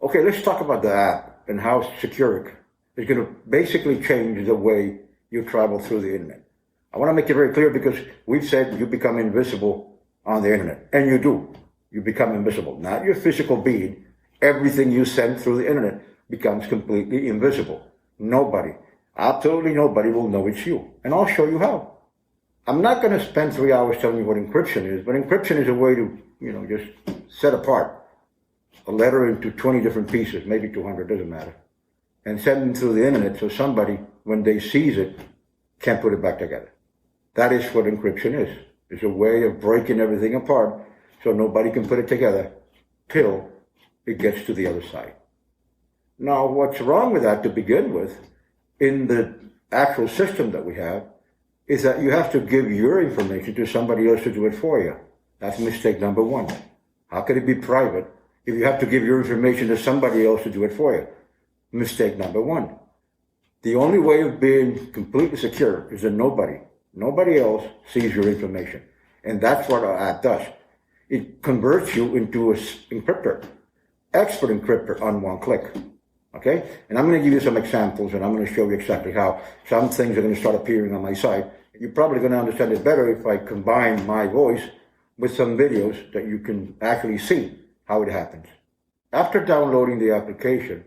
Okay, let's talk about the app and how SECURYK is going to basically change the way you travel through the internet. I want to make it very clear because we've said you become invisible on the internet, and you do. You become invisible, not your physical being. Everything you send through the internet becomes completely invisible. Nobody, absolutely nobody will know it's you. And I'll show you how. I'm not going to spend 3 hours telling you what encryption is, but encryption is a way to, just set apart a letter into 20 different pieces, maybe 200, doesn't matter, and send them through the internet so somebody, when they sees it, can't put it back together. That is what encryption is. It's a way of breaking everything apart so nobody can put it together till it gets to the other side. Now, what's wrong with that to begin with, in the actual system that we have, is that you have to give your information to somebody else to do it for you. That's mistake number one. How could it be private if you have to give your information to somebody else to do it for you? Mistake number one. The only way of being completely secure is that nobody else sees your information. And that's what our app does. It converts you into an encryptor, expert encryptor on one click. Okay? And I'm going to give you some examples, and I'm going to show you exactly how some things are going to start appearing on my site. You're probably going to understand it better if I combine my voice with some videos that you can actually see how it happens. After downloading the application,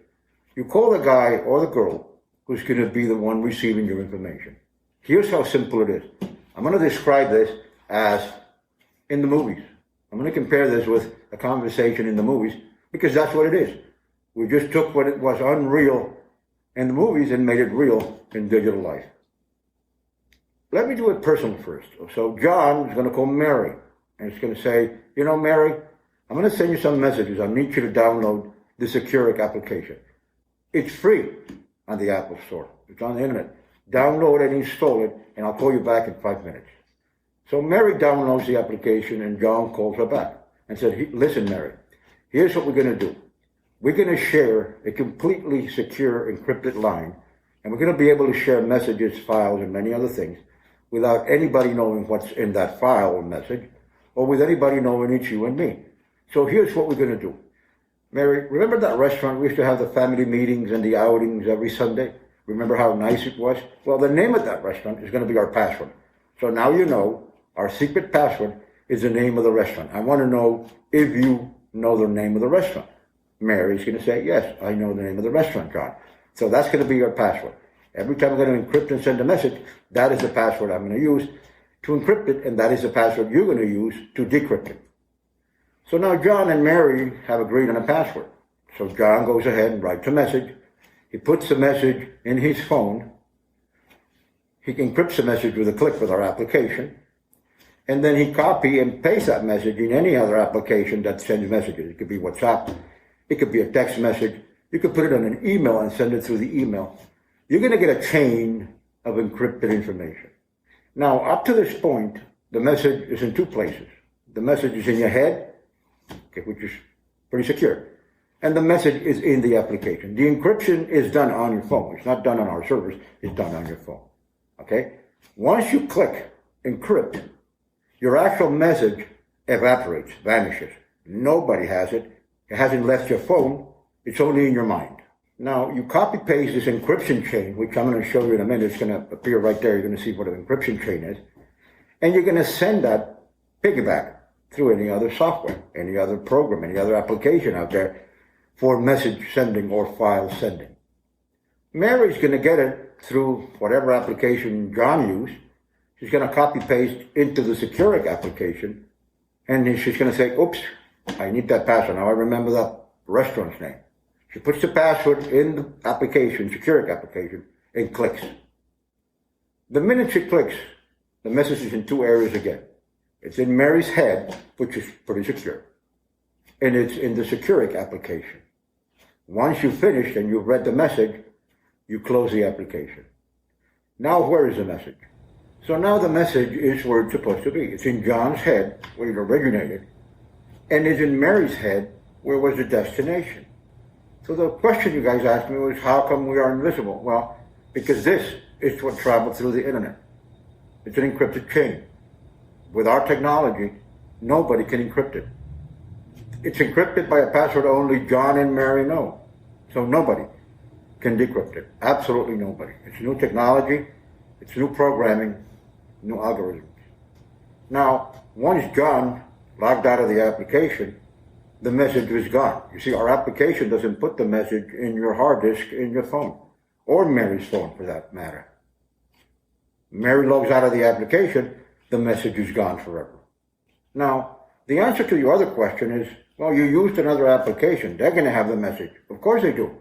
you call the guy or the girl who's going to be the one receiving your information. Here's how simple it is. I'm going to describe this as in the movies. I'm going to compare this with a conversation in the movies because that's what it is. We just took what it was unreal in the movies and made it real in digital life. Let me do it personal first. So John is going to call Mary, and it's going to say, Mary, I'm going to send you some messages. I need you to download the SECURYK application. It's free on the Apple Store. It's on the internet. Download and install it, and I'll call you back in 5 minutes. So Mary downloads the application, and John calls her back and said, listen, Mary, here's what we're going to do. We're going to share a completely secure encrypted line, and we're going to be able to share messages, files, and many other things without anybody knowing what's in that file or message, or with anybody knowing it's you and me. So here's what we're going to do. Mary, remember that restaurant we used to have the family meetings and the outings every Sunday? Remember how nice it was? Well, the name of that restaurant is going to be our password. So now you know our secret password is the name of the restaurant. I want to know if you know the name of the restaurant. Mary's going to say, yes, I know the name of the restaurant, John. So that's going to be your password. Every time I'm going to encrypt and send a message, that is the password I'm going to use to encrypt it, and that is the password you're going to use to decrypt it. So now John and Mary have agreed on a password. So John goes ahead and writes a message. He puts the message in his phone. He encrypts the message with a click with our application. And then he copy and paste that message in any other application that sends messages. It could be WhatsApp. It could be a text message. You could put it on an email and send it through the email. You're going to get a chain of encrypted information. Now, up to this point, the message is in two places. The message is in your head, okay, which is pretty secure. And the message is in the application. The encryption is done on your phone. It's not done on our servers. It's done on your phone. Okay? Once you click encrypt, your actual message evaporates, vanishes. Nobody has it. It hasn't left your phone. It's only in your mind. Now, you copy-paste this encryption chain, which I'm going to show you in a minute. It's going to appear right there. You're going to see what an encryption chain is. And you're going to send that piggyback through any other software, any other program, any other application out there for message sending or file sending. Mary's going to get it through whatever application John used. She's going to copy-paste into the SECURYK application, and she's going to say, oops, I need that password. Now I remember that restaurant's name. She puts the password in the application, SECURYK application, and clicks. The minute she clicks, the message is in two areas again. It's in Mary's head, which is pretty secure, and it's in the SECURYK application. Once you've finished and you've read the message, you close the application. Now where is the message? So now the message is where it's supposed to be. It's in John's head, where it originated, and it's in Mary's head, where was the destination. So the question you guys asked me was, how come we are invisible? Well, because this is what traveled through the internet. It's an encrypted chain. With our technology, nobody can encrypt it. It's encrypted by a password only John and Mary know. So nobody can decrypt it. Absolutely nobody. It's new technology, it's new programming, new algorithms. Now, once John logged out of the application, the message was gone. You see, our application doesn't put the message in your hard disk in your phone, or Mary's phone for that matter. Mary logs out of the application, the message is gone forever. Now, the answer to your other question is, well, you used another application. They're going to have the message. Of course they do.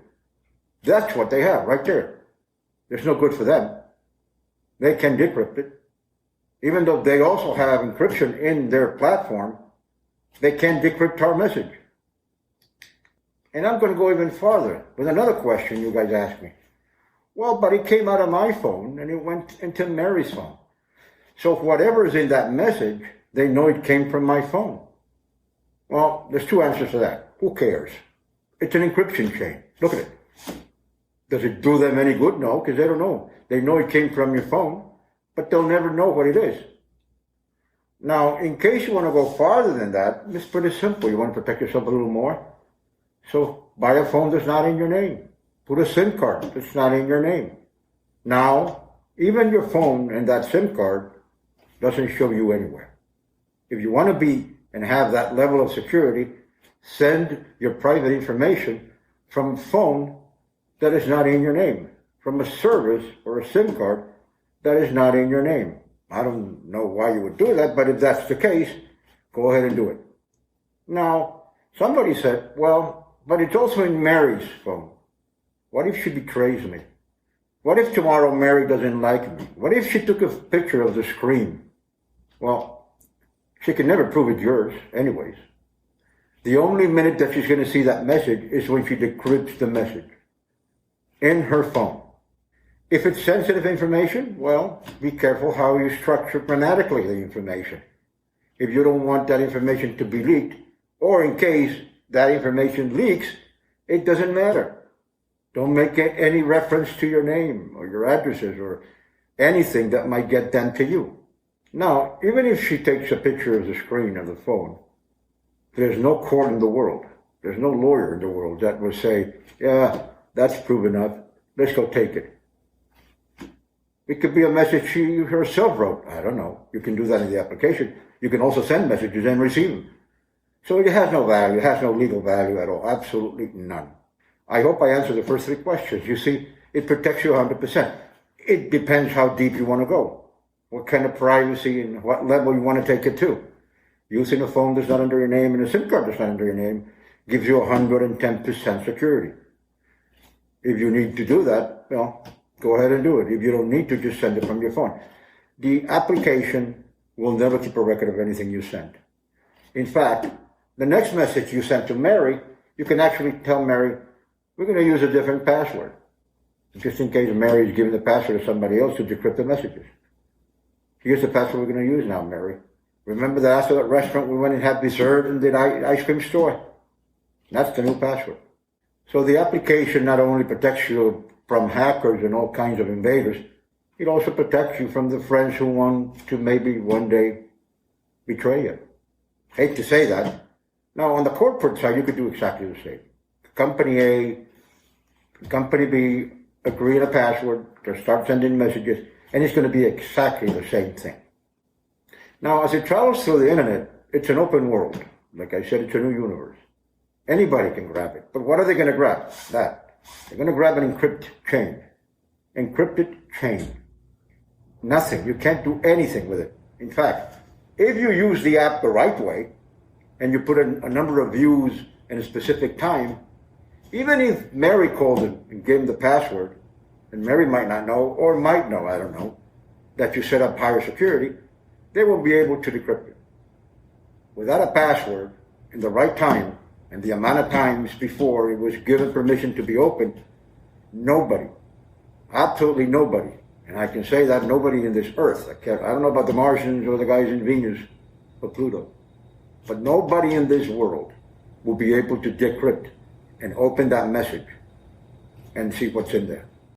That's what they have right there. It's no good for them. They can decrypt it. Even though they also have encryption in their platform, they can decrypt our message. And I'm going to go even farther with another question you guys asked me. Well, but it came out of my phone and it went into Mary's phone. So whatever is in that message, they know it came from my phone. Well, there's two answers to that. Who cares? It's an encryption chain. Look at it. Does it do them any good? No, because they don't know. They know it came from your phone, but they'll never know what it is. Now, in case you want to go farther than that, it's pretty simple. You want to protect yourself a little more? So buy a phone that's not in your name. Put a SIM card that's not in your name. Now, even your phone and that SIM card doesn't show you anywhere. If you want to be and have that level of security, send your private information from a phone that is not in your name, from a service or a SIM card that is not in your name. I don't know why you would do that, but if that's the case, go ahead and do it. Now, somebody said, well, but it's also in Mary's phone. What if she betrays me? What if tomorrow Mary doesn't like me? What if she took a picture of the screen? Well, she can never prove it's yours anyways. The only minute that she's going to see that message is when she decrypts the message in her phone. If it's sensitive information, well, be careful how you structure grammatically the information. If you don't want that information to be leaked, or in case that information leaks, it doesn't matter. Don't make any reference to your name or your addresses or anything that might get them to you. Now, even if she takes a picture of the screen of the phone, there's no court in the world, there's no lawyer in the world that will say, yeah, that's proof enough, let's go take it. It could be a message she herself wrote. I don't know. You can do that in the application. You can also send messages and receive them. So it has no value. It has no legal value at all. Absolutely none. I hope I answered the first three questions. You see, it protects you 100%. It depends how deep you want to go, what kind of privacy and what level you want to take it to. Using a phone that's not under your name and a SIM card that's not under your name gives you 110% security. If you need to do that, well, go ahead and do it. If you don't need to, just send it from your phone. The application will never keep a record of anything you send. In fact, the next message you send to Mary, you can actually tell Mary, we're going to use a different password, just in case Mary is giving the password to somebody else to decrypt the messages. Here's the password we're going to use now, Mary. Remember that after that restaurant we went and had dessert in the ice cream store? That's the new password. So the application not only protects you from hackers and all kinds of invaders, it also protects you from the friends who want to maybe one day betray you. Hate to say that. Now, on the corporate side, you could do exactly the same. Company A, Company B agree on a password, to start sending messages, and it's going to be exactly the same thing. Now, as it travels through the internet, it's an open world. Like I said, it's a new universe. Anybody can grab it. But what are they going to grab? That. They're going to grab an encrypted chain. Encrypted chain. Nothing. You can't do anything with it. In fact, if you use the app the right way, and you put a number of views in a specific time, even if Mary called him and gave him the password, and Mary might not know, or might know, I don't know, that you set up higher security, they will be able to decrypt it. Without a password, in the right time, and the amount of times before it was given permission to be opened, nobody, absolutely nobody, and I can say that nobody in this earth, I don't know about the Martians or the guys in Venus or Pluto, but nobody in this world will be able to decrypt and open that message and see what's in there.